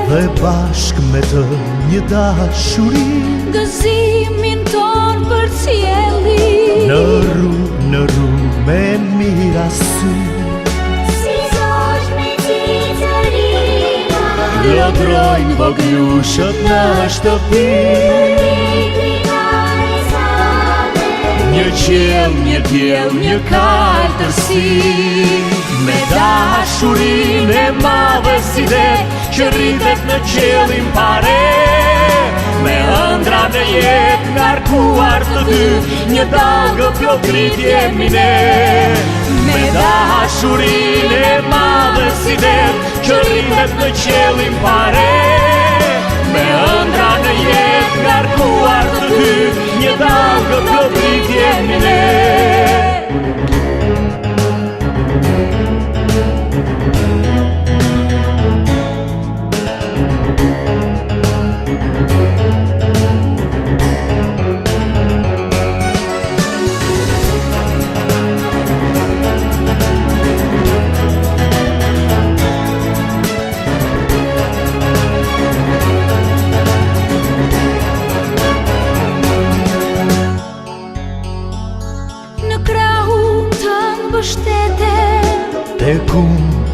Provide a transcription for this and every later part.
Dhe bashk me të një dashuri, gëzimin ton për qielli. Në rrugë me mira sy, Si zosh me cicërina, lodrojnë voglushët në shtëpi. Një qiell, një diell, një kaltërsi, me dashurin e madhe si det që rritet në qiellin pare. Me ëndra në jetë ngarkuar të dy, një dallgë plotrit jemi ne. Me dashurin e madhe si det që rritet në qiellin pare. Me ëndra në jetë ngarkuar të dy, një dallgë plotrit jemi ne.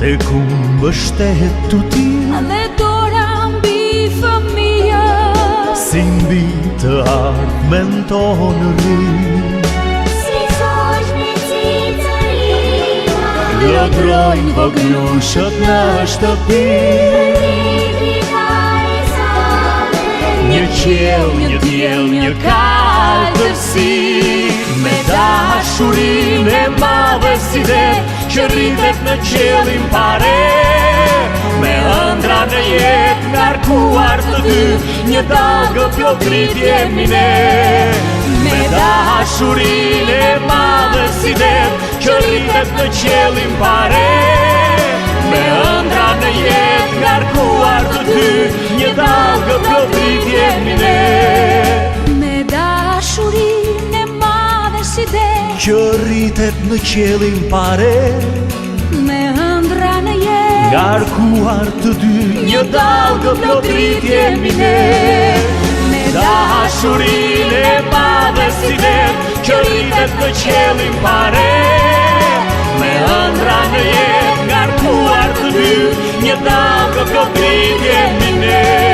Tekun bështet tuti, dhe dora mbi fëmija, si mbi të ardhmen tonë ri. Si zosh me cicërina, lodrojnë voglushët në shtëpi. Një qiell, një diell, një kaltërsi, me dashurin e madhe si det që rritet në qiellin pare. Me ëndra në jetë ngarkuar të dy, një dallgë plotrit jemi ne. Me dashurin e madhe si det që rritet në qiellin pare. Me ëndra në jetë ngarkuar të dy, një dallgë plotrit jemi ne. Me dashurin e madhe si det që rritet në qiellin pare. Me ëndra në jetë ngarkuar të dy, një dallgë plotrit jemi ne. Me dashurin e madhe si det që rritet në qiellin pare. Me ëndra në jetë ngarkuar të dy, një dallgë plotrit jemi ne.